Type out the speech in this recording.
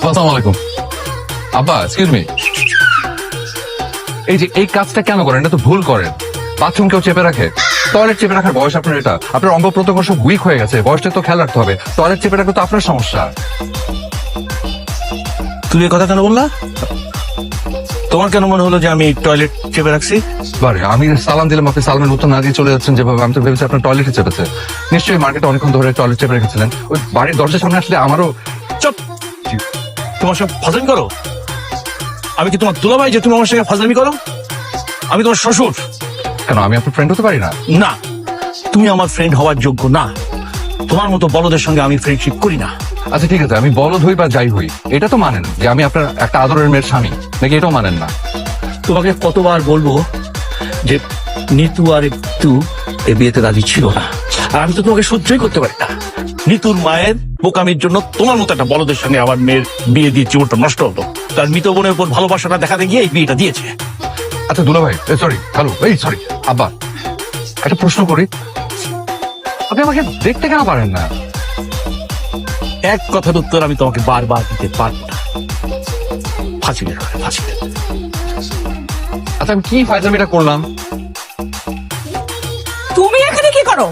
আসসালামু আলাইকুম। আব্বা, এক্সকিউজ মি, এই যে এই কাজটা কেন করেন? এটা তো ভুল করেন। বাথরুম কেউ চেপে রাখে? টয়লেট চেপে রাখার বয়স আপনার এটা? আপনার অঙ্গ প্রত্যঙ্গ সব উইক হয়ে গেছে, বয়সটা তো খেয়াল রাখতে হবে। টয়লেট চেপে রাখলে তো আপনার সমস্যা। তুমি এ কথা কেন বললা? তোমার কেন মনে হলো যে আমি টয়লেট চেপে রাখছি? বারে আমি সালাম দিলাম, আপনি সালামের উত্তর না দিয়ে চলে যাচ্ছেন যেভাবে, আমি তো ভেবেছি আপনার টয়লেটে চেপেছে। নিশ্চয়ই মার্কেটে অনেকক্ষণ ধরে টয়লেট চেপে রেখেছিলেন। ওই বাড়ির দরজার সামনে আসলে আমারও। চুপ! তোমার সব ফাজলামি করো? আমি কি তোমার দুলাভাই যে তুমি আমার সঙ্গে ফাজলামি করো? আমি তোমার শ্বশুর। কেন আমি আপনার ফ্রেন্ড হতে পারি না? না, তুমি আমার ফ্রেন্ড হওয়ার যোগ্য না। তোমার মতো বলদের সঙ্গে আমি ফ্রেন্ডশিপ করি না। আচ্ছা ঠিক আছে, আমি বলদ হই বা যাই হই, এটা তো মানেন যে আমি আপনার একটা আদরের মেয়ের স্বামী, নাকি এটাও মানেন না? তোমাকে কতবার বলবো যে নিতু আর একটু এ বিয়েতে রাজি ছিল না, আর আমি তো তোমাকে সহ্যই করতে পারি না। নিতুর মায়ের বোকামির জন্য তোমার মতো একটা বলদের সঙ্গে আমার মেয়ের বিয়ে দিয়ে জীবনটা নষ্ট হলো। তার মৃত বোনের উপর ভালোবাসাটা দেখাতে গিয়ে এই বিয়েটা দিয়েছে। আচ্ছা দুলা ভাই, সরি, হ্যালো, সরি আব্বা, একটা প্রশ্ন করি, আপনি আমাকে দেখতে কেন পারেন না? এক কথার উত্তর আমি তোমাকে বারবার দিতে পারবো না। ফাঁসি বের করে ফাঁসি বের। আচ্ছা আমি কি ফায়দামিটা করলাম? তুমি এখানে কি করো?